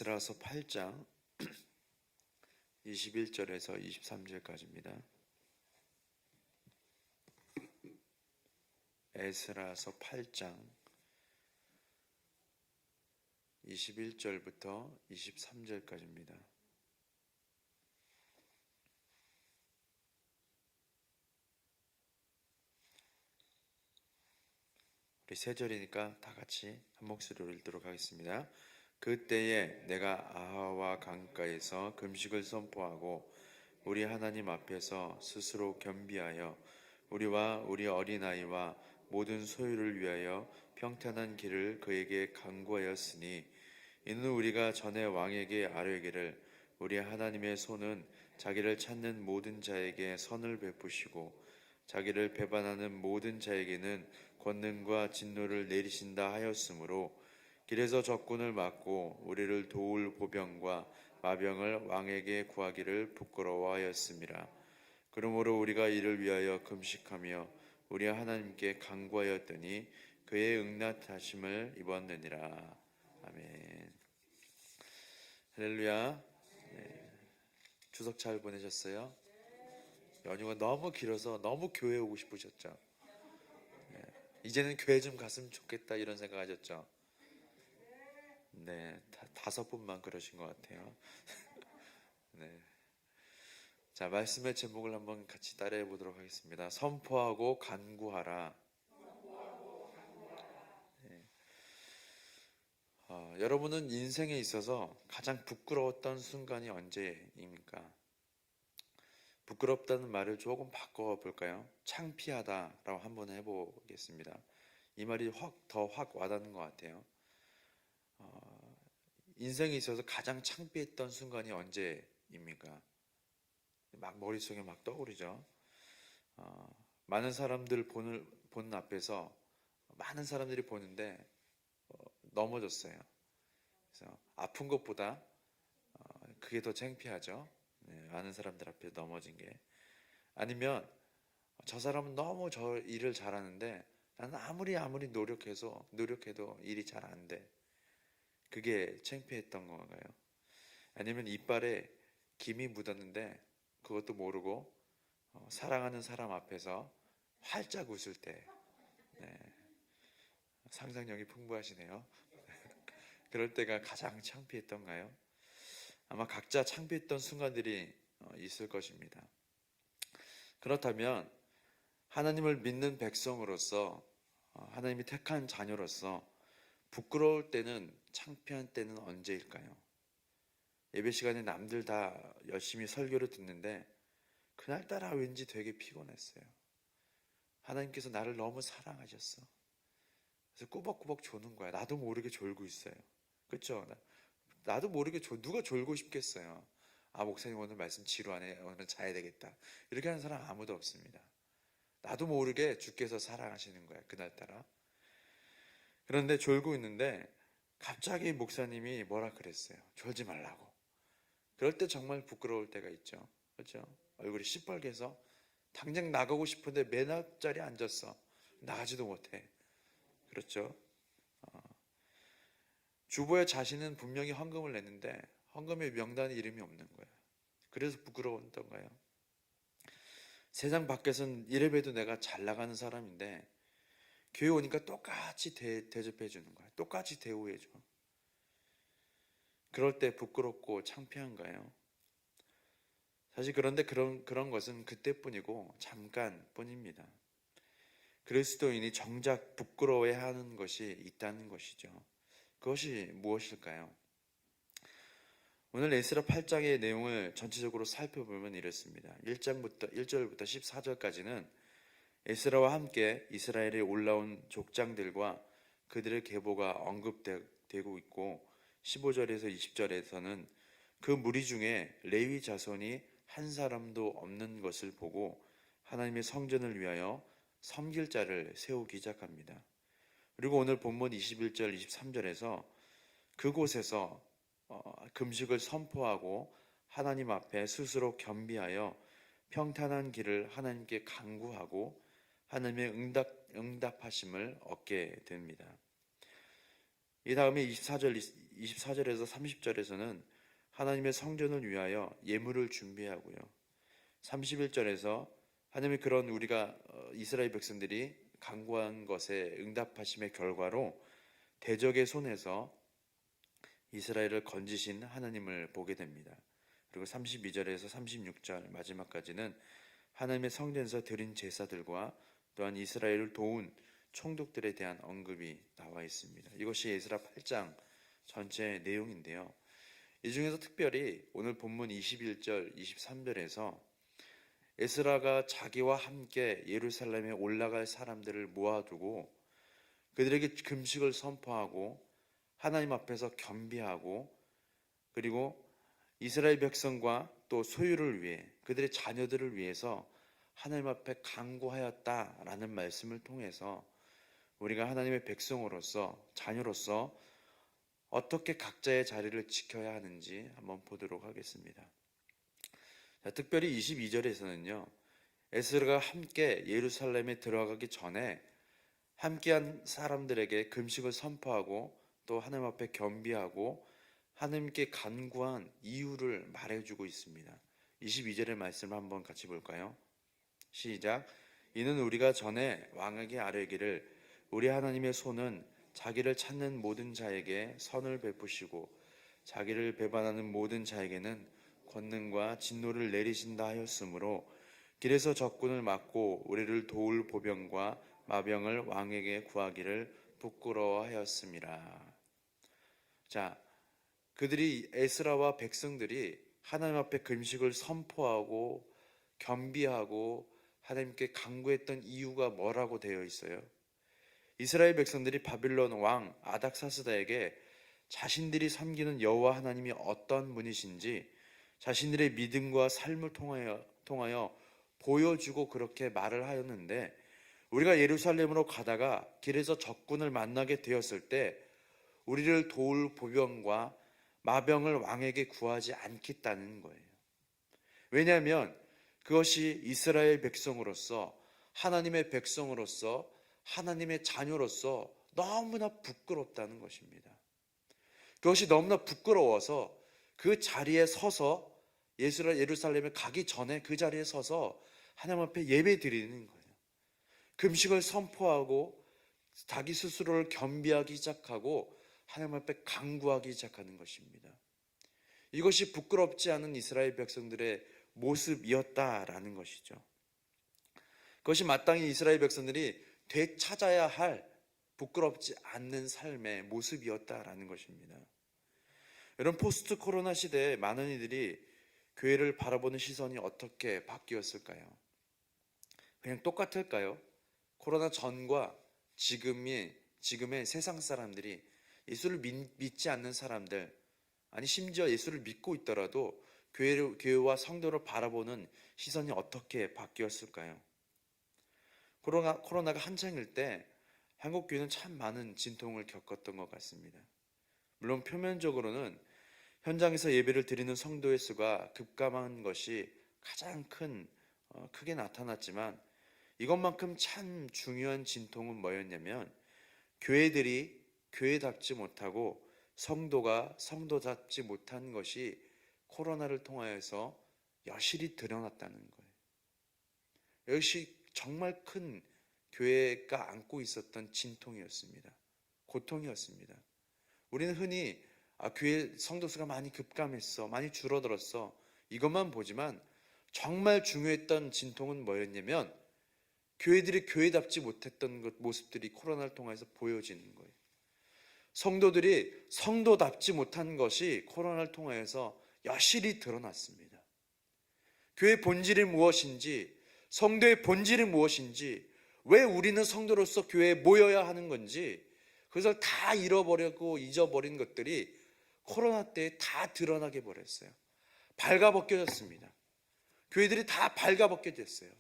에스라서 8장 21절에서 23절까지입니다. 에스라서 8장 21절부터 23절까지입니다. 우리 세 절이니까 다 같이 한 목소리로 읽도록 하겠습니다. 그때에 내가 아하와 강가에서 금식을 선포하고 우리 하나님 앞에서 스스로 겸비하여 우리와 우리 어린아이와 모든 소유를 위하여 평탄한 길을 그에게 강구하였으니 이는 우리가 전에 왕에게 아뢰기를 우리 하나님의 손은 자기를 찾는 모든 자에게 선을 베푸시고 자기를 배반하는 모든 자에게는 권능과 진노를 내리신다 하였으므로 길에서 적군을 막고 우리를 도울 보병과 마병을 왕에게 구하기를 부끄러워하였음이라. 그러므로 우리가 이를 위하여 금식하며 우리 하나님께 간구하였더니 그의 응답하심을 입었느니라. 아멘. 할렐루야. 네. 추석 잘 보내셨어요? 연휴가 너무 길어서 너무 교회 오고 싶으셨죠? 네. 이제는 교회 좀 갔으면 좋겠다 이런 생각하셨죠? 네, 5분만 그러신 것 같아요. 네. 자, 말씀의 제목을 한번 같이 따라해 보도록 하겠습니다. 선포하고 간구하라. 네. 여러분은 인생에 있어서 가장 부끄러웠던 순간이 언제입니까? 부끄럽다는 말을 조금 바꿔볼까요? 창피하다라고 한번 해보겠습니다. 이 말이 더 확 와닿는 것 같아요. 인생에 있어서 가장 창피했던 순간이 언제입니까? 막 머릿속에 막 떠오르죠. 많은 사람들 보는 앞에서 많은 사람들이 보는데 넘어졌어요. 그래서 아픈 것보다 그게 더 창피하죠. 네, 많은 사람들 앞에 넘어진 게. 아니면 저 사람은 너무 저 일을 잘하는데 나는 아무리 노력해도 일이 잘 안 돼. 그게 창피했던 건가요? 아니면 이빨에 김이 묻었는데 그것도 모르고 사랑하는 사람 앞에서 활짝 웃을 때. 네, 상상력이 풍부하시네요. 그럴 때가 가장 창피했던가요? 아마 각자 창피했던 순간들이 있을 것입니다. 그렇다면 하나님을 믿는 백성으로서 하나님이 택한 자녀로서 부끄러울 때는, 창피한 때는 언제일까요? 예배 시간에 남들 다 열심히 설교를 듣는데 그날따라 왠지 되게 피곤했어요. 하나님께서 나를 너무 사랑하셨어. 그래서 꾸벅꾸벅 조는 거야. 나도 모르게 졸고 있어요. 그렇죠? 나도 모르게 누가 졸고 싶겠어요. 아, 목사님 오늘 말씀 지루하네. 오늘 자야 되겠다. 이렇게 하는 사람 아무도 없습니다. 나도 모르게 주께서 사랑하시는 거야. 그날따라. 그런데 졸고 있는데 갑자기 목사님이 뭐라 그랬어요. 졸지 말라고. 그럴 때 정말 부끄러울 때가 있죠. 그렇죠? 얼굴이 시뻘개서 당장 나가고 싶은데 맨 앞자리에 앉았어. 나가지도 못해. 그렇죠? 주보에 자신은 분명히 헌금을 냈는데 헌금의 명단에 이름이 없는 거예요. 그래서 부끄러웠던가요? 세상 밖에서는 이래봬도 내가 잘 나가는 사람인데 교회 오니까 똑같이 대접해 주는 거예요. 똑같이 대우해 줘. 그럴 때 부끄럽고 창피한가요? 사실 그런데 그런 것은 그때뿐이고 잠깐뿐입니다. 그리스도인이 정작 부끄러워야 하는 것이 있다는 것이죠. 그것이 무엇일까요? 오늘 에스라 8장의 내용을 전체적으로 살펴보면 이렇습니다. 1절부터 14절까지는 에스라와 함께 이스라엘에 올라온 족장들과 그들의 계보가 언급되고 있고 15절에서 20절에서는 그 무리 중에 레위 자손이 한 사람도 없는 것을 보고 하나님의 성전을 위하여 섬길 자를 세우기 시작합니다. 그리고 오늘 본문 21절, 23절에서 그곳에서 금식을 선포하고 하나님 앞에 스스로 겸비하여 평탄한 길을 하나님께 간구하고 하나님의 응답하심을 얻게 됩니다. 이 다음에 24절 24절에서 30절에서는 하나님의 성전을 위하여 예물을 준비하고요. 31절에서 하나님의 그런 우리가 이스라엘 백성들이 간구한 것에 응답하심의 결과로 대적의 손에서 이스라엘을 건지신 하나님을 보게 됩니다. 그리고 32절에서 36절 마지막까지는 하나님의 성전에서 드린 제사들과 또한 이스라엘을 도운 총독들에 대한 언급이 나와 있습니다. 이것이 에스라 8장 전체 내용인데요. 이 중에서 특별히 오늘 본문 21절, 23절에서 에스라가 자기와 함께 예루살렘에 올라갈 사람들을 모아두고 그들에게 금식을 선포하고 하나님 앞에서 겸비하고 그리고 이스라엘 백성과 또 소유를 위해 그들의 자녀들을 위해서 하나님 앞에 간구하였다라는 말씀을 통해서 우리가 하나님의 백성으로서 자녀로서 어떻게 각자의 자리를 지켜야 하는지 한번 보도록 하겠습니다. 자, 특별히 22절에서는요. 에스라가 함께 예루살렘에 들어가기 전에 함께한 사람들에게 금식을 선포하고 또 하나님 앞에 겸비하고 하나님께 간구한 이유를 말해주고 있습니다. 22절의 말씀을 한번 같이 볼까요? 시작. 이는 우리가 전에 왕에게 아뢰기를 우리 하나님의 손은 자기를 찾는 모든 자에게 선을 베푸시고 자기를 배반하는 모든 자에게는 권능과 진노를 내리신다 하였으므로 길에서 적군을 막고 우리를 도울 보병과 마병을 왕에게 구하기를 부끄러워하였습니다. 자, 그들이 에스라와 백성들이 하나님 앞에 금식을 선포하고 겸비하고 하나님께 간구했던 이유가 뭐라고 되어 있어요? 이스라엘 백성들이 바빌론 왕 아닥사스다에게 자신들이 섬기는 여호와 하나님이 어떤 분이신지 자신들의 믿음과 삶을 통하여 보여주고 그렇게 말을 하였는데 우리가 예루살렘으로 가다가 길에서 적군을 만나게 되었을 때 우리를 도울 보병과 마병을 왕에게 구하지 않겠다는 거예요. 왜냐하면 그것이 이스라엘 백성으로서 하나님의 백성으로서 하나님의 자녀로서 너무나 부끄럽다는 것입니다. 그것이 너무나 부끄러워서 그 자리에 서서 예루살렘에 가기 전에 그 자리에 서서 하나님 앞에 예배 드리는 거예요. 금식을 선포하고 자기 스스로를 겸비하기 시작하고 하나님 앞에 간구하기 시작하는 것입니다. 이것이 부끄럽지 않은 이스라엘 백성들의 모습이었다라는 것이죠. 그것이 마땅히 이스라엘 백성들이 되찾아야 할 부끄럽지 않는 삶의 모습이었다라는 것입니다. 여러분, 포스트 코로나 시대에 많은 이들이 교회를 바라보는 시선이 어떻게 바뀌었을까요? 그냥 똑같을까요? 코로나 전과 지금의 세상 사람들이 예수를 믿지 않는 사람들, 아니 심지어 예수를 믿고 있더라도 교회와 성도를 바라보는 시선이 어떻게 바뀌었을까요? 코로나가 한창일 때 한국 교회는 참 많은 진통을 겪었던 것 같습니다. 물론 표면적으로는 현장에서 예배를 드리는 성도의 수가 급감한 것이 가장 크게 나타났지만 이것만큼 참 중요한 진통은 뭐였냐면 교회들이 교회답지 못하고 성도가 성도답지 못한 것이 코로나를 통하여서 여실히 드러났다는 거예요. 이것이 정말 큰 교회가 안고 있었던 진통이었습니다. 고통이었습니다. 우리는 흔히 교회 성도수가 많이 급감했어, 많이 줄어들었어, 이것만 보지만 정말 중요했던 진통은 뭐였냐면 교회들이 교회답지 못했던 모습들이 코로나를 통해서 보여지는 거예요. 성도들이 성도답지 못한 것이 코로나를 통해서 여실히 드러났습니다. 교회의 본질이 무엇인지, 성도의 본질이 무엇인지, 왜 우리는 성도로서 교회에 모여야 하는 건지, 그것을 다 잃어버리고 잊어버린 것들이 코로나 때에 다 드러나게 버렸어요. 발가벗겨졌습니다. 교회들이 다 발가벗겨졌어요.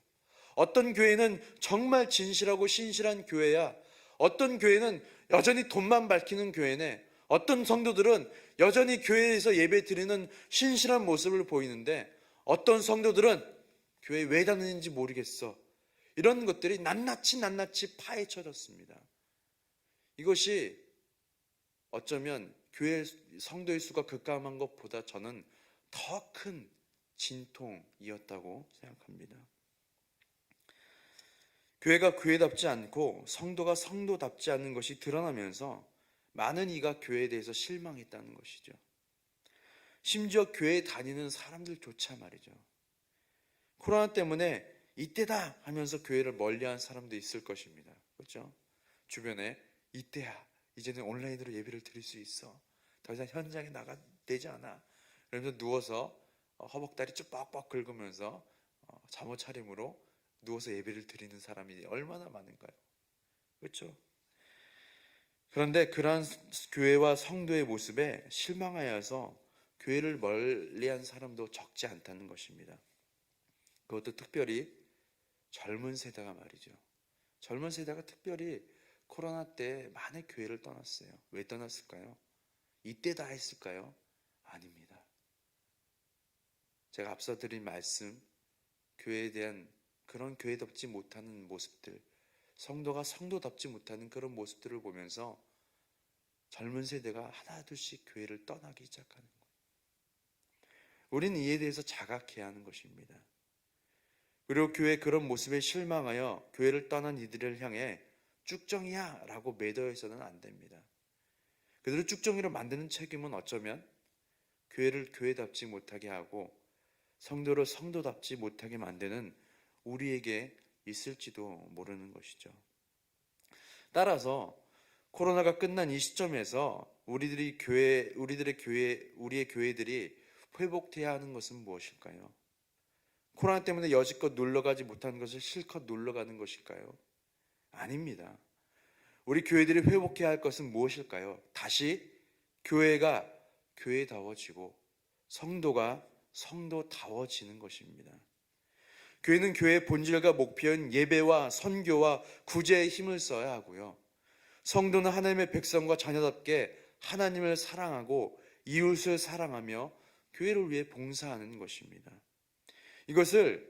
어떤 교회는 정말 진실하고 신실한 교회야, 어떤 교회는 여전히 돈만 밝히는 교회네, 어떤 성도들은 여전히 교회에서 예배 드리는 신실한 모습을 보이는데 어떤 성도들은 교회에 왜 다니는지 모르겠어, 이런 것들이 낱낱이 파헤쳐졌습니다. 이것이 어쩌면 교회 성도의 수가 급감한 것보다 저는 더 큰 진통이었다고 생각합니다. 교회가 교회답지 않고 성도가 성도답지 않는 것이 드러나면서 많은 이가 교회에 대해서 실망했다는 것이죠. 심지어 교회에 다니는 사람들조차 말이죠. 코로나 때문에 이때다 하면서 교회를 멀리한 사람도 있을 것입니다. 그렇죠? 주변에 이때야, 이제는 온라인으로 예배를 드릴 수 있어. 더 이상 현장에 나가야 되지 않아. 그러면서 누워서 허벅다리 쭉 뻑뻑 긁으면서 잠옷 차림으로 누워서 예배를 드리는 사람이 얼마나 많은가요? 그렇죠? 그런데 그러한 교회와 성도의 모습에 실망하여서 교회를 멀리한 사람도 적지 않다는 것입니다. 그것도 특별히 젊은 세대가 말이죠. 젊은 세대가 특별히 코로나 때 많은 교회를 떠났어요. 왜 떠났을까요? 이때다 했을까요? 아닙니다. 제가 앞서 드린 말씀, 교회에 대한 그런 교회답지 못하는 모습들, 성도가 성도답지 못하는 그런 모습들을 보면서 젊은 세대가 하나둘씩 교회를 떠나기 시작하는 거예요. 우리는 이에 대해서 자각해야 하는 것입니다. 그리고 교회의 그런 모습에 실망하여 교회를 떠난 이들을 향해 쭉정이야 라고 매도해서는 안 됩니다. 그들을 쭉정이로 만드는 책임은 어쩌면 교회를 교회답지 못하게 하고 성도를 성도답지 못하게 만드는 우리에게 있을지도 모르는 것이죠. 따라서 코로나가 끝난 이 시점에서 우리의 교회들이 회복돼야 하는 것은 무엇일까요? 코로나 때문에 여지껏 놀러가지 못한 것을 실컷 놀러가는 것일까요? 아닙니다. 우리 교회들이 회복해야 할 것은 무엇일까요? 다시 교회가 교회다워지고 성도가 성도다워지는 것입니다. 교회는 교회의 본질과 목표인 예배와 선교와 구제에 힘을 써야 하고요. 성도는 하나님의 백성과 자녀답게 하나님을 사랑하고 이웃을 사랑하며 교회를 위해 봉사하는 것입니다. 이것을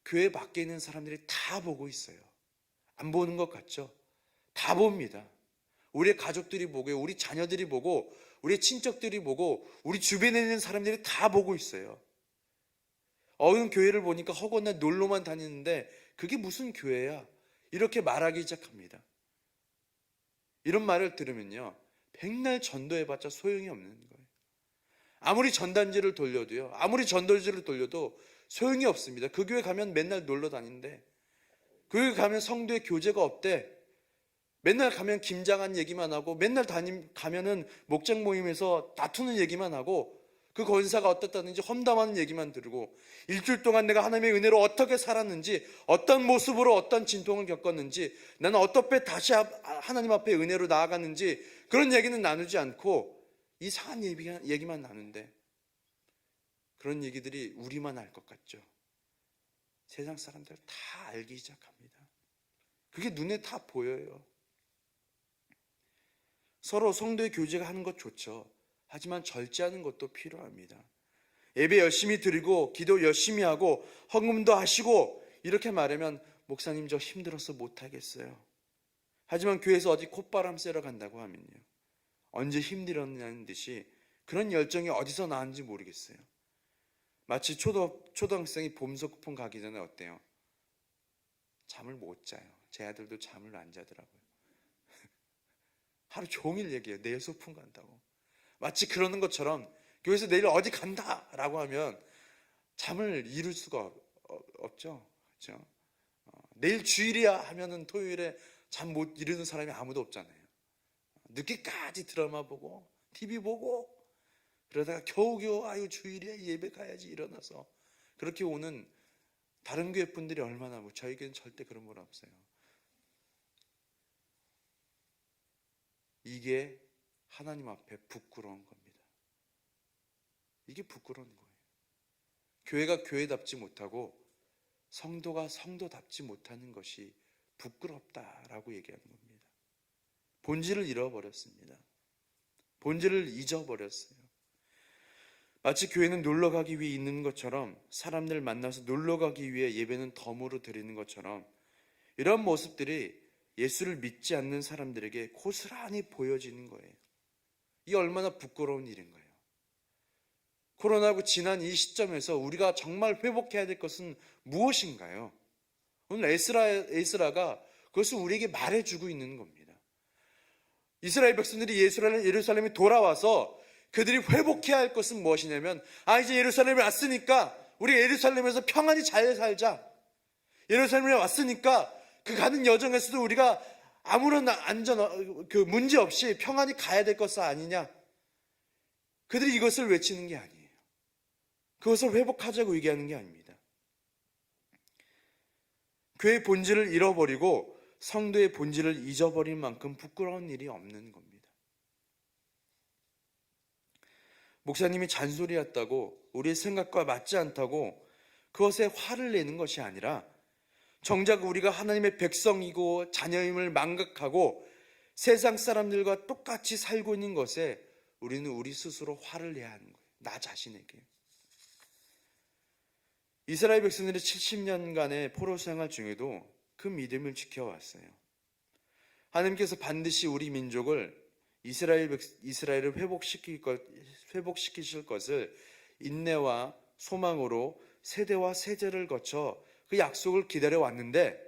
교회 밖에 있는 사람들이 다 보고 있어요. 안 보는 것 같죠? 다 봅니다. 우리 가족들이 보고요, 우리 자녀들이 보고, 우리 친척들이 보고, 우리 주변에 있는 사람들이 다 보고 있어요. 어느 교회를 보니까 허구나 놀러만 다니는데 그게 무슨 교회야? 이렇게 말하기 시작합니다. 이런 말을 들으면요, 백날 전도해봤자 소용이 없는 거예요. 아무리 전단지를 돌려도요, 아무리 전도지를 돌려도 소용이 없습니다. 그 교회 가면 맨날 놀러 다니는데, 그 교회 가면 성도의 교제가 없대. 맨날 가면 김장한 얘기만 하고, 맨날 가면은 목장 모임에서 다투는 얘기만 하고, 그 권사가 어떻다는지 험담하는 얘기만 들고, 일주일 동안 내가 하나님의 은혜로 어떻게 살았는지, 어떤 모습으로 어떤 진통을 겪었는지, 나는 어떻게 다시 하나님 앞에 은혜로 나아갔는지, 그런 얘기는 나누지 않고 이상한 얘기만 나누는데, 그런 얘기들이 우리만 알 것 같죠. 세상 사람들 다 알기 시작합니다. 그게 눈에 다 보여요. 서로 성도의 교제가 하는 것 좋죠. 하지만 절제하는 것도 필요합니다. 예배 열심히 드리고 기도 열심히 하고 헌금도 하시고 이렇게 말하면 목사님 저 힘들어서 못하겠어요. 하지만 교회에서 어디 콧바람 쐬러 간다고 하면요, 언제 힘들었냐는 듯이 그런 열정이 어디서 나왔는지 모르겠어요. 마치 초등학생이 봄 소풍 가기 전에 어때요? 잠을 못 자요. 제 아들도 잠을 안 자더라고요. 하루 종일 얘기해요. 내일 소풍 간다고. 마치 그러는 것처럼 교회에서 내일 어디 간다라고 하면 잠을 이룰 수가 없죠. 그렇죠? 내일 주일이야 하면은 토요일에 잠 못 이루는 사람이 아무도 없잖아요. 늦게까지 드라마 보고 TV 보고 그러다가 겨우겨우 아유 주일이야 예배 가야지 일어나서 그렇게 오는 다른 교회 분들이 얼마나 많고 저희 교회는 절대 그런 건 없어요. 이게 하나님 앞에 부끄러운 겁니다. 이게 부끄러운 거예요. 교회가 교회답지 못하고 성도가 성도답지 못하는 것이 부끄럽다라고 얘기하는 겁니다. 본질을 잃어버렸습니다. 본질을 잊어버렸어요. 마치 교회는 놀러가기 위해 있는 것처럼, 사람들 만나서 놀러가기 위해 예배는 덤으로 드리는 것처럼, 이런 모습들이 예수를 믿지 않는 사람들에게 고스란히 보여지는 거예요. 이 얼마나 부끄러운 일인 거예요. 코로나19 지난 이 시점에서 우리가 정말 회복해야 될 것은 무엇인가요? 오늘 에스라가 그것을 우리에게 말해주고 있는 겁니다. 이스라엘 백성들이 예루살렘에 돌아와서 그들이 회복해야 할 것은 무엇이냐면, 이제 예루살렘에 왔으니까 우리 예루살렘에서 평안히 잘 살자. 예루살렘에 왔으니까 그 가는 여정에서도 우리가 아무런 문제 없이 평안히 가야 될 것은 아니냐. 그들이 이것을 외치는 게 아니에요. 그것을 회복하자고 얘기하는 게 아닙니다. 교회의 본질을 잃어버리고 성도의 본질을 잊어버릴 만큼 부끄러운 일이 없는 겁니다. 목사님이 잔소리했다고, 우리의 생각과 맞지 않다고 그것에 화를 내는 것이 아니라, 정작 우리가 하나님의 백성이고 자녀임을 망각하고 세상 사람들과 똑같이 살고 있는 것에 우리는 우리 스스로 화를 내야 하는 거예요. 나 자신에게. 이스라엘 백성들이 70년간의 포로 생활 중에도 그 믿음을 지켜왔어요. 하나님께서 반드시 우리 민족을 이스라엘을 회복시키실 것을 인내와 소망으로 세대와 세대를 거쳐 그 약속을 기다려왔는데,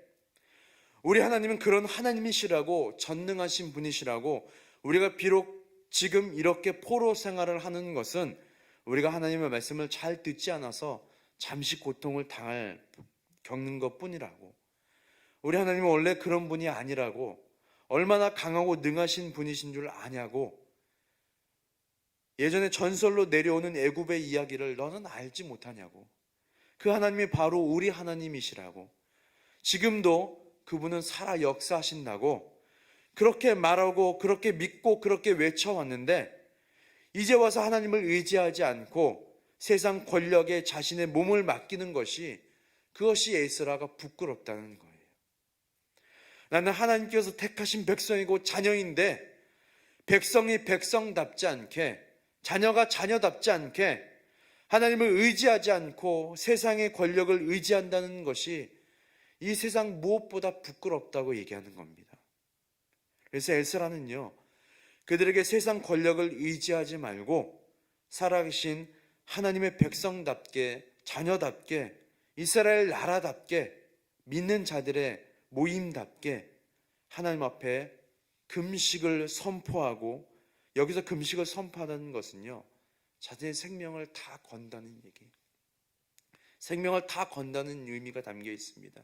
우리 하나님은 그런 하나님이시라고, 전능하신 분이시라고, 우리가 비록 지금 이렇게 포로 생활을 하는 것은 우리가 하나님의 말씀을 잘 듣지 않아서 잠시 고통을 겪는 것 뿐이라고, 우리 하나님은 원래 그런 분이 아니라고, 얼마나 강하고 능하신 분이신 줄 아냐고, 예전에 전설로 내려오는 애굽의 이야기를 너는 알지 못하냐고, 그 하나님이 바로 우리 하나님이시라고, 지금도 그분은 살아 역사하신다고 그렇게 말하고 그렇게 믿고 그렇게 외쳐왔는데, 이제 와서 하나님을 의지하지 않고 세상 권력에 자신의 몸을 맡기는 그것이 에스라가 부끄럽다는 거예요. 나는 하나님께서 택하신 백성이고 자녀인데, 백성이 백성답지 않게, 자녀가 자녀답지 않게 하나님을 의지하지 않고 세상의 권력을 의지한다는 것이 이 세상 무엇보다 부끄럽다고 얘기하는 겁니다. 그래서 에스라는요, 그들에게 세상 권력을 의지하지 말고 살아계신 하나님의 백성답게, 자녀답게, 이스라엘 나라답게, 믿는 자들의 모임답게 하나님 앞에 금식을 선포하고, 여기서 금식을 선포하는 것은요, 자신의 생명을 다 건다는 얘기, 생명을 다 건다는 의미가 담겨 있습니다.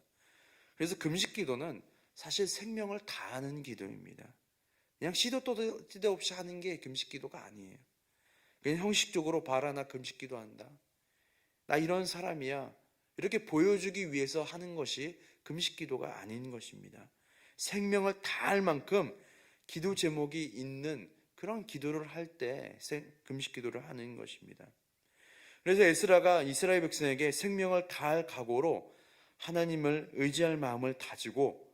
그래서 금식 기도는 사실 생명을 다하는 기도입니다. 그냥 시도 때도 없이 하는 게 금식 기도가 아니에요. 그냥 형식적으로 봐라, 나 금식 기도한다, 나 이런 사람이야, 이렇게 보여주기 위해서 하는 것이 금식 기도가 아닌 것입니다. 생명을 다할 만큼 기도 제목이 있는 그런 기도를 할 때 금식 기도를 하는 것입니다. 그래서 에스라가 이스라엘 백성에게 생명을 다할 각오로 하나님을 의지할 마음을 다지고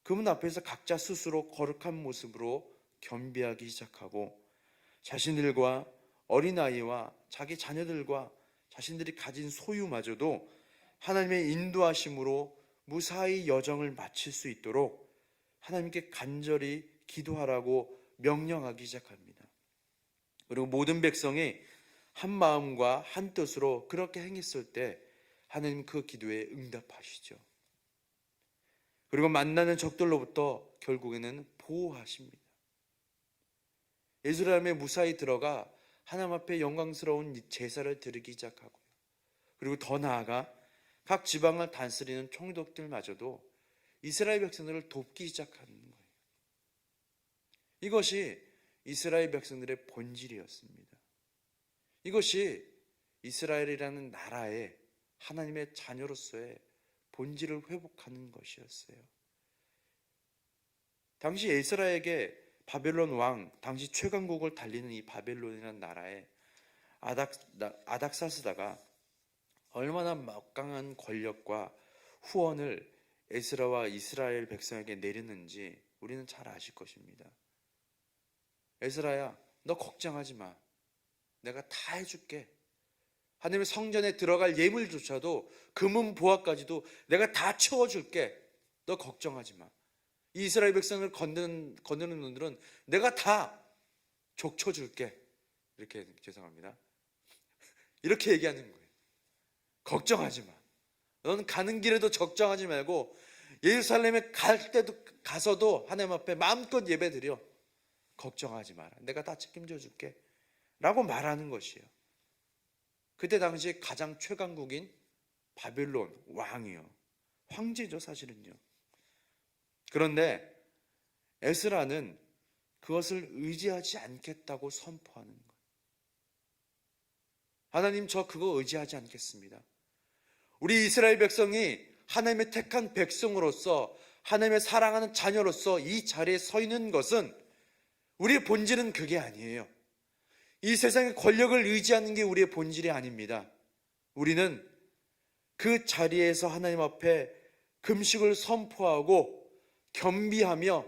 그분 앞에서 각자 스스로 거룩한 모습으로 겸비하기 시작하고, 자신들과 어린아이와 자기 자녀들과 자신들이 가진 소유마저도 하나님의 인도하심으로 무사히 여정을 마칠 수 있도록 하나님께 간절히 기도하라고 명령하기 시작합니다. 그리고 모든 백성이 한 마음과 한 뜻으로 그렇게 행했을 때 하나님 그 기도에 응답하시죠. 그리고 만나는 적들로부터 결국에는 보호하십니다. 예루살렘에 무사히 들어가 하나님 앞에 영광스러운 제사를 드리기 시작하고요. 그리고 더 나아가 각 지방을 다스리는 총독들마저도 이스라엘 백성들을 돕기 시작하는 거예요. 이것이 이스라엘 백성들의 본질이었습니다. 이것이 이스라엘이라는 나라의 하나님의 자녀로서의 본질을 회복하는 것이었어요. 당시 에스라에게 바벨론 왕, 당시 최강국을 달리는 이 바벨론이라는 나라의 아닥사스다가 얼마나 막강한 권력과 후원을 에스라와 이스라엘 백성에게 내렸는지 우리는 잘 아실 것입니다. 에스라야, 너 걱정하지 마. 내가 다 해줄게. 하나님의 성전에 들어갈 예물조차도, 금은 보화까지도 내가 다 채워줄게. 너 걱정하지 마. 이 이스라엘 백성을 건드는 놈들은 내가 다 족쳐 줄게. 이렇게, 죄송합니다. 이렇게 얘기하는 거예요. 걱정하지 마. 너는 가는 길에도 걱정하지 말고 예루살렘에 갈 때도 가서도 하나님 앞에 마음껏 예배드려. 걱정하지 마라. 내가 다 책임져 줄게. 라고 말하는 것이에요. 그때 당시 가장 최강국인 바벨론 왕이요. 황제죠, 사실은요. 그런데 에스라는 그것을 의지하지 않겠다고 선포하는 거예요. 하나님, 저 그거 의지하지 않겠습니다. 우리 이스라엘 백성이 하나님의 택한 백성으로서, 하나님의 사랑하는 자녀로서 이 자리에 서 있는 것은, 우리의 본질은 그게 아니에요. 이 세상의 권력을 의지하는 게 우리의 본질이 아닙니다. 우리는 그 자리에서 하나님 앞에 금식을 선포하고 겸비하며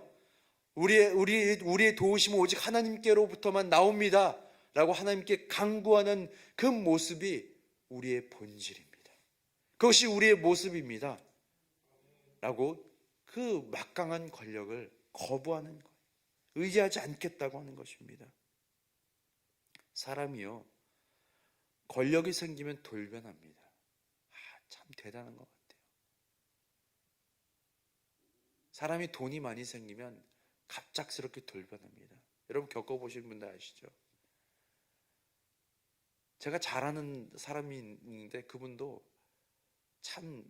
우리의 도우심은 오직 하나님께로부터만 나옵니다 라고 하나님께 간구하는 그 모습이 우리의 본질입니다. 그것이 우리의 모습입니다 라고 그 막강한 권력을 거부하는 거예요. 의지하지 않겠다고 하는 것입니다. 사람이요, 권력이 생기면 돌변합니다. 참 대단한 것 같아요. 사람이 돈이 많이 생기면 갑작스럽게 돌변합니다. 여러분 겪어보신 분들 아시죠? 제가 잘 아는 사람이 있는데 그분도 참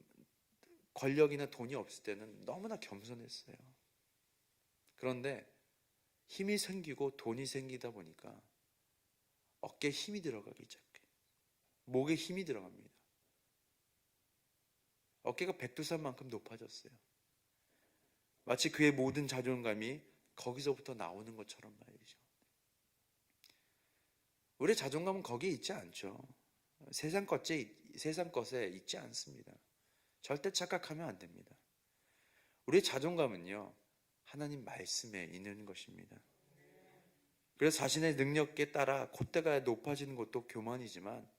권력이나 돈이 없을 때는 너무나 겸손했어요. 그런데 힘이 생기고 돈이 생기다 보니까 어깨에 힘이 들어가기 시작해요. 목에 힘이 들어갑니다. 어깨가 백두산만큼 높아졌어요. 마치 그의 모든 자존감이 거기서부터 나오는 것처럼 말이죠. 우리의 자존감은 거기에 있지 않죠. 세상 것에 있지 않습니다. 절대 착각하면 안 됩니다. 우리의 자존감은요, 하나님 말씀에 있는 것입니다. 그래서 자신의 능력에 따라 콧대가 높아지는 것도 교만이지만,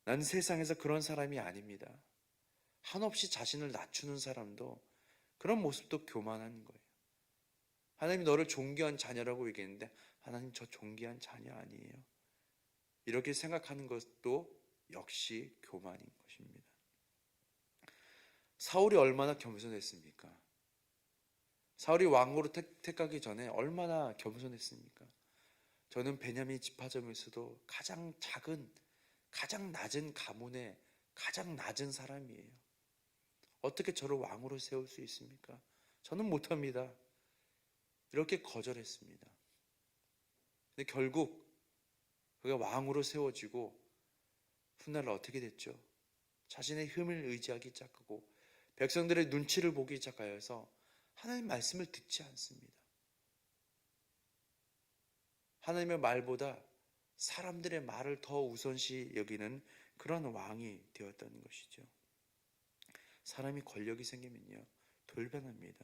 나는 세상에서 그런 사람이 아닙니다. 한없이 자신을 낮추는 사람도, 그런 모습도 교만한 거예요. 하나님이 너를 존귀한 자녀라고 얘기했는데, 하나님 저 존귀한 자녀 아니에요. 이렇게 생각하는 것도 역시 교만인 것입니다. 사울이 얼마나 겸손했습니까? 사울이 왕으로 택하기 전에 얼마나 겸손했습니까? 저는 베냐민 지파점에서도 가장 작은, 가장 낮은 가문의 가장 낮은 사람이에요. 어떻게 저를 왕으로 세울 수 있습니까? 저는 못합니다. 이렇게 거절했습니다. 근데 결국 그가 왕으로 세워지고 훗날 어떻게 됐죠? 자신의 힘을 의지하기 시작하고 백성들의 눈치를 보기 시작하여서 하나님의 말씀을 듣지 않습니다. 하나님의 말보다 사람들의 말을 더 우선시 여기는 그런 왕이 되었다는 것이죠. 사람이 권력이 생기면요, 돌변합니다.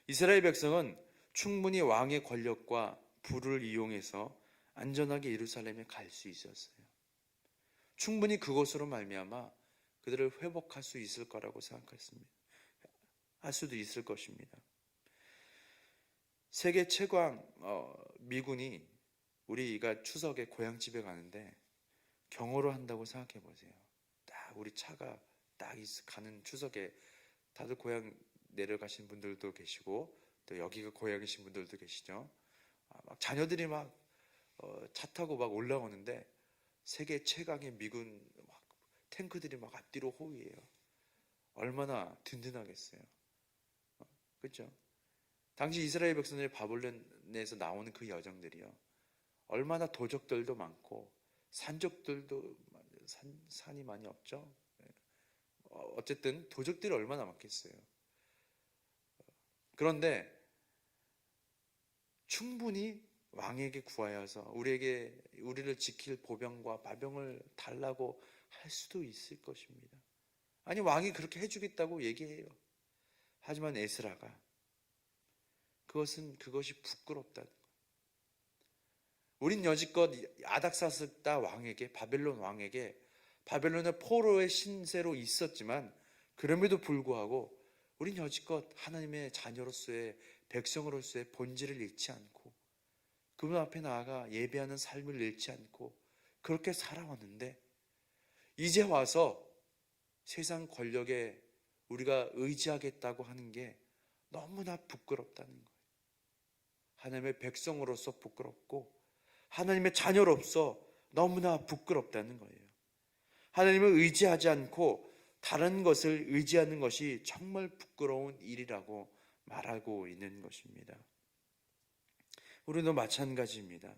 이스라엘 백성은 충분히 왕의 권력과 부를 이용해서 안전하게 예루살렘에 갈 수 있었어요. 충분히 그것으로 말미암아 그들을 회복할 수 있을 거라고 생각했습니다. 할 수도 있을 것입니다. 세계 최강 미군이 우리가 추석에 고향집에 가는데 경호를 한다고 생각해 보세요. 딱 우리 차가 딱 가는 추석에 다들 고향 내려가신 분들도 계시고 또 여기가 고향이신 분들도 계시죠. 막 자녀들이 막 차 타고 막 올라오는데 세계 최강의 미군 막 탱크들이 막 앞뒤로 호위해요. 얼마나 든든하겠어요. 그렇죠? 당시 이스라엘 백성들이 바벨론에서 나오는 그 여정들이요, 얼마나 도적들도 많고 산적들도 산이 많이 없죠. 어쨌든 도적들이 얼마나 많겠어요. 그런데 충분히 왕에게 구하여서 우리를 지킬 보병과 마병을 달라고 할 수도 있을 것입니다. 아니, 왕이 그렇게 해주겠다고 얘기해요. 하지만 에스라가 그것이 부끄럽다는 거예요. 우린 여지껏 아닥사스다 왕에게, 바벨론 왕에게 바벨론의 포로의 신세로 있었지만 그럼에도 불구하고 우린 여지껏 하나님의 자녀로서의 백성으로서의 본질을 잃지 않고 그분 앞에 나아가 예배하는 삶을 잃지 않고 그렇게 살아왔는데 이제 와서 세상 권력에 우리가 의지하겠다고 하는 게 너무나 부끄럽다는 거예요. 하나님의 백성으로서 부끄럽고 하나님의 자녀로서 너무나 부끄럽다는 거예요. 하나님을 의지하지 않고 다른 것을 의지하는 것이 정말 부끄러운 일이라고 말하고 있는 것입니다. 우리도 마찬가지입니다.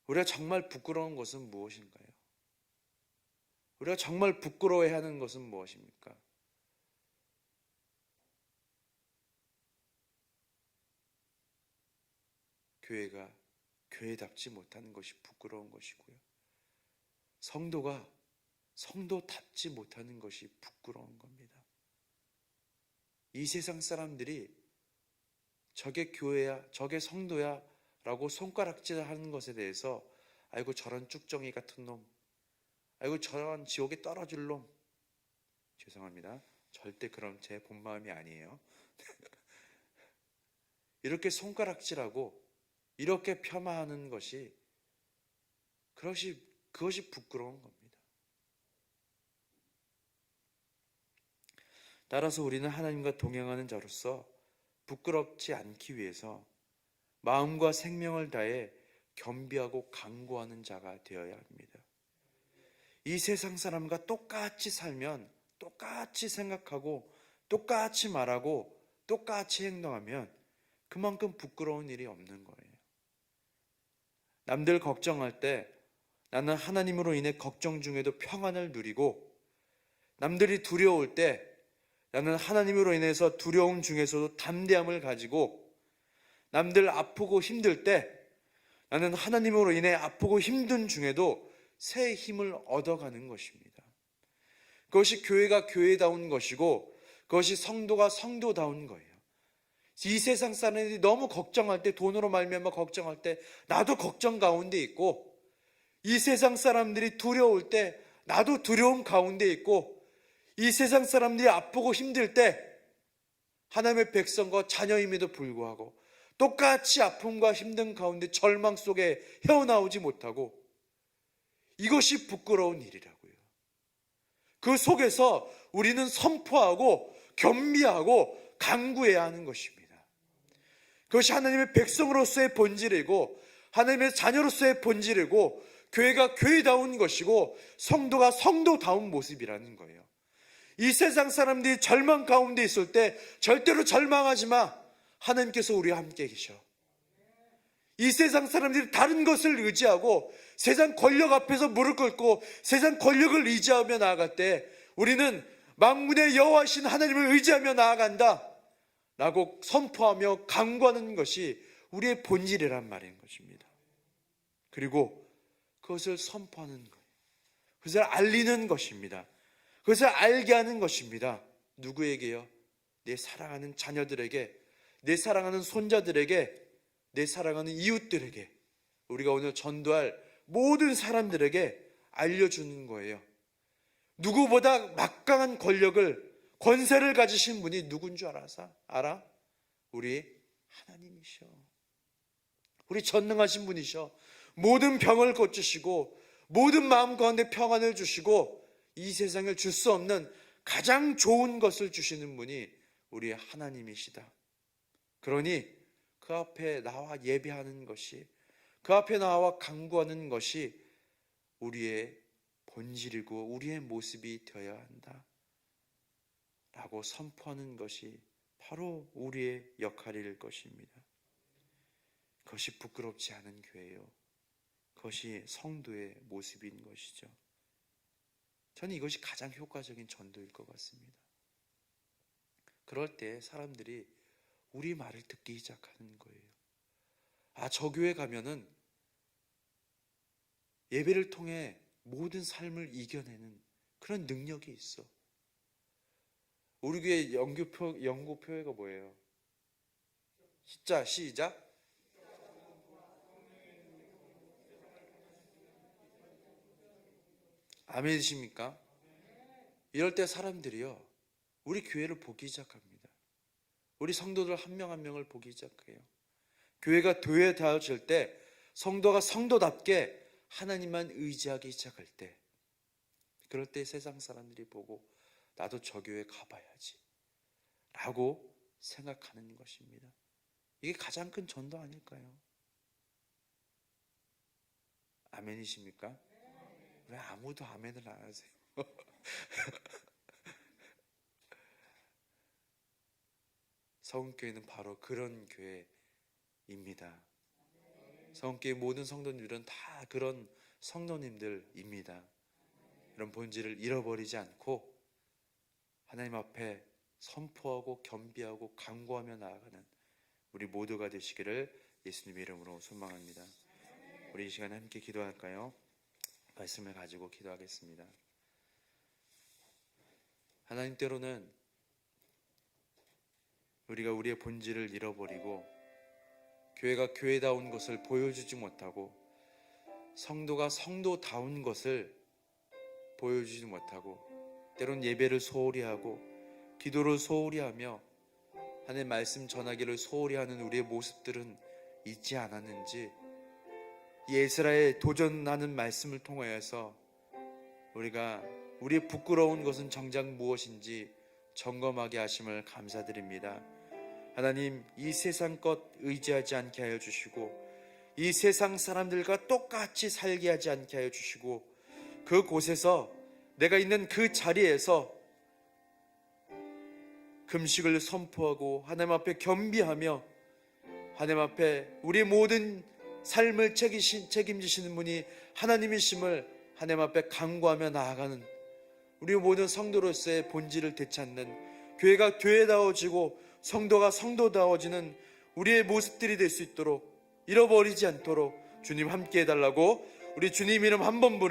우리가 정말 부끄러운 것은 무엇인가요? 우리가 정말 부끄러워해야 하는 것은 무엇입니까? 교회가 교회답지 못하는 것이 부끄러운 것이고요. 성도가 성도답지 못하는 것이 부끄러운 겁니다. 이 세상 사람들이 저게 교회야, 저게 성도야 라고 손가락질하는 것에 대해서 아이고 저런 쭉정이 같은 놈, 아이고 저런 지옥에 떨어질 놈, 죄송합니다. 절대 그런 제 본 마음이 아니에요. 이렇게 손가락질하고 이렇게 폄하하는 것이 그것이 부끄러운 겁니다. 따라서 우리는 하나님과 동행하는 자로서 부끄럽지 않기 위해서 마음과 생명을 다해 겸비하고 강구하는 자가 되어야 합니다. 이 세상 사람과 똑같이 살면, 똑같이 생각하고 똑같이 말하고 똑같이 행동하면 그만큼 부끄러운 일이 없는 거예요. 남들 걱정할 때 나는 하나님으로 인해 걱정 중에도 평안을 누리고, 남들이 두려울 때 나는 하나님으로 인해서 두려움 중에서도 담대함을 가지고, 남들 아프고 힘들 때 나는 하나님으로 인해 아프고 힘든 중에도 새 힘을 얻어가는 것입니다. 그것이 교회가 교회다운 것이고 그것이 성도가 성도다운 거예요. 이 세상 사람들이 너무 걱정할 때, 돈으로 말미암아 걱정할 때 나도 걱정 가운데 있고, 이 세상 사람들이 두려울 때 나도 두려움 가운데 있고, 이 세상 사람들이 아프고 힘들 때 하나님의 백성과 자녀임에도 불구하고 똑같이 아픔과 힘든 가운데 절망 속에 헤어나오지 못하고, 이것이 부끄러운 일이라고요. 그 속에서 우리는 선포하고 겸비하고 강구해야 하는 것입니다. 그것이 하나님의 백성으로서의 본질이고 하나님의 자녀로서의 본질이고 교회가 교회다운 것이고 성도가 성도다운 모습이라는 거예요. 이 세상 사람들이 절망 가운데 있을 때 절대로 절망하지 마. 하나님께서 우리와 함께 계셔. 이 세상 사람들이 다른 것을 의지하고 세상 권력 앞에서 무릎 꿇고 세상 권력을 의지하며 나아갈 때 우리는 만군의 여호와신 하나님을 의지하며 나아간다 라고 선포하며 강구하는 것이 우리의 본질이란 말인 것입니다. 그리고 그것을 선포하는 거예요. 그것을 알리는 것입니다. 그것을 알게 하는 것입니다. 누구에게요? 내 사랑하는 자녀들에게, 내 사랑하는 손자들에게, 내 사랑하는 이웃들에게, 우리가 오늘 전도할 모든 사람들에게 알려주는 거예요. 누구보다 막강한 권력을, 권세를 가지신 분이 누군 줄 알아? 우리 하나님이셔. 우리 전능하신 분이셔. 모든 병을 고치시고 모든 마음 가운데 평안을 주시고 이 세상에 줄 수 없는 가장 좋은 것을 주시는 분이 우리 하나님이시다. 그러니 그 앞에 나와 예배하는 것이, 그 앞에 나와 강구하는 것이 우리의 본질이고 우리의 모습이 되어야 한다 라고 선포하는 것이 바로 우리의 역할일 것입니다. 그것이 부끄럽지 않은 교회요, 그것이 성도의 모습인 것이죠. 저는 이것이 가장 효과적인 전도일 것 같습니다. 그럴 때 사람들이 우리 말을 듣기 시작하는 거예요. 아, 저 교회 가면은 예배를 통해 모든 삶을 이겨내는 그런 능력이 있어. 우리 교회 연구표가 뭐예요? 시작. 아멘이십니까? 이럴 때 사람들이요, 우리 교회를 보기 시작합니다. 우리 성도들 한 명 한 명을 보기 시작해요. 교회가 교회다워질 때, 성도가 성도답게 하나님만 의지하기 시작할 때, 그럴 때 세상 사람들이 보고 나도 저 교회 가봐야지 라고 생각하는 것입니다. 이게 가장 큰 전도 아닐까요? 아멘이십니까? 왜 아무도 아멘을 안 하세요? 서훈교회는 바로 그런 교회입니다. 서훈교회 모든 성도님들은 다 그런 성도님들입니다. 이런 본질을 잃어버리지 않고 하나님 앞에 선포하고 겸비하고 간구하며 나아가는 우리 모두가 되시기를 예수님의 이름으로 소망합니다. 우리 이 시간에 함께 기도할까요? 말씀을 가지고 기도하겠습니다. 하나님, 때로는 우리가 우리의 본질을 잃어버리고 교회가 교회다운 것을 보여주지 못하고 성도가 성도다운 것을 보여주지 못하고 때론 예배를 소홀히 하고 기도를 소홀히 하며 하나님의 말씀 전하기를 소홀히 하는 우리의 모습들은 있지 않았는지, 이 에스라의 도전하는 말씀을 통하여서 우리가 우리의 부끄러운 것은 정작 무엇인지 점검하게 하심을 감사드립니다. 하나님, 이 세상 것 의지하지 않게 하여 주시고 이 세상 사람들과 똑같이 살게 하지 않게 하여 주시고 그곳에서 내가 있는 그 자리에서 금식을 선포하고 하나님 앞에 겸비하며 하나님 앞에 우리의 모든 삶을 책임지시는 분이 하나님이심을 하나님 앞에 간구하며 나아가는 우리 모든 성도로서의 본질을 되찾는, 교회가 교회다워지고 성도가 성도다워지는 우리의 모습들이 될 수 있도록, 잃어버리지 않도록 주님 함께 해달라고 우리 주님 이름 한 번 부르